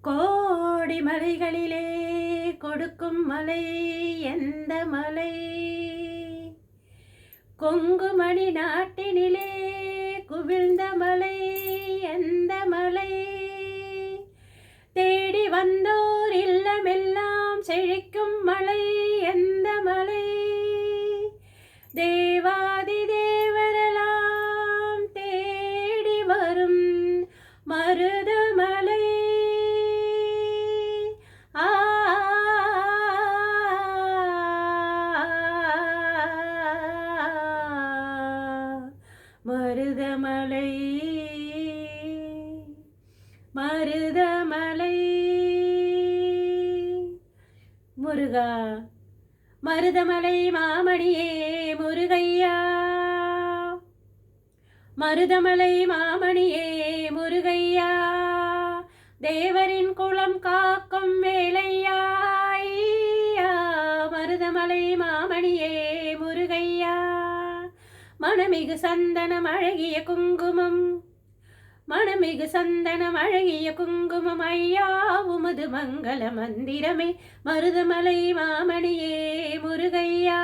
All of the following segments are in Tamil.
கோடி மலைகளிலே கொடுக்கும் மலை எந்த மலை? கொங்குமணி நாட்டினிலே குவிழ்ந்த மலை எந்த மலை? தேடி வந்தோர் இல்லமெல்லாம் செழிக்கும் மலை எந்த மலை? தேவாதி தேவரெல்லாம் தேடி வரும் மருதமலை. மருதமலை மருதமலை. முருகா மருதமலை மாமணியே முருகையா, மருதமலை மாமணியே முருகையா, தேவரின் குலம் காக்கும் வேலையா. மருதமலை மாமணியே முருகையா, மணமிகு சந்தனம் அழகிய குங்குமம், மணமிகு சந்தனம் அழகிய குங்குமம் ஐயா உமது மங்கள மந்திரமே. மருதமலை மாமணியே முருகையா,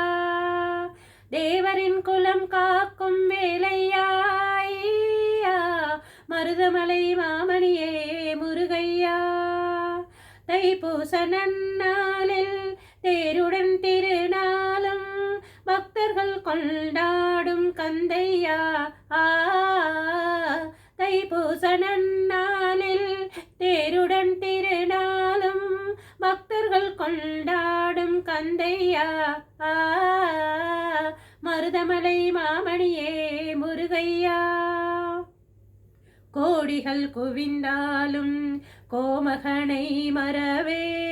தேவரின் குலம் காக்கும் வேலையா. மருதமலை மாமணியே முருகையா, தைப்பூச நன்னாளில் தேருடன் திருநாளும் பக்தர்கள் கொண்டாடும் கந்தையா. தைப்பூச நன்னாளில் தேருடன் திருநாளும் பக்தர்கள் கொண்டாடும் கந்தையா. மருதமலை மாமணியே முருகையா, கோடிகள் குவிந்தாலும் கோமகனை மறவேன்.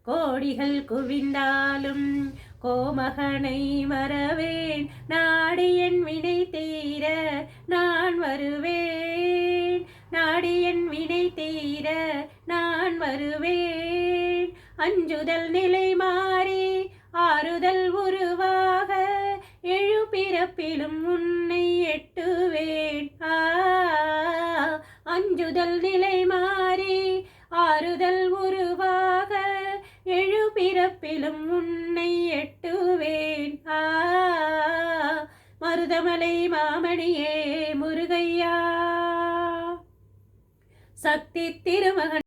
கோடிகள் குவிந்தாலும் கோமகனை மறவேன். நாடியன் வினை தீர நான் வருவேன், நாடியன் வினை தீர நான் வருவேன். அஞ்சுதல் நிலை மாறி ஆறுதல் உருவாக எழுபிறப்பிலும் உன்னை எட்டுவேன். அஞ்சுதல் நிலை மாறி ஆறுதல் உருவாக எழுபிறப்பிலும் உன்னை எட்டுவேன். மருதமலை மாமணியே முருகையா, சக்தி திருமகன்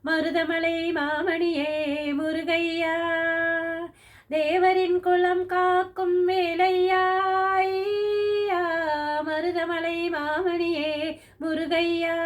மருதமலை மாமணியே முருகையா, தேவரின் குலம் காக்கும் வேலையா. மருதமலை மாமணியே முருகையா.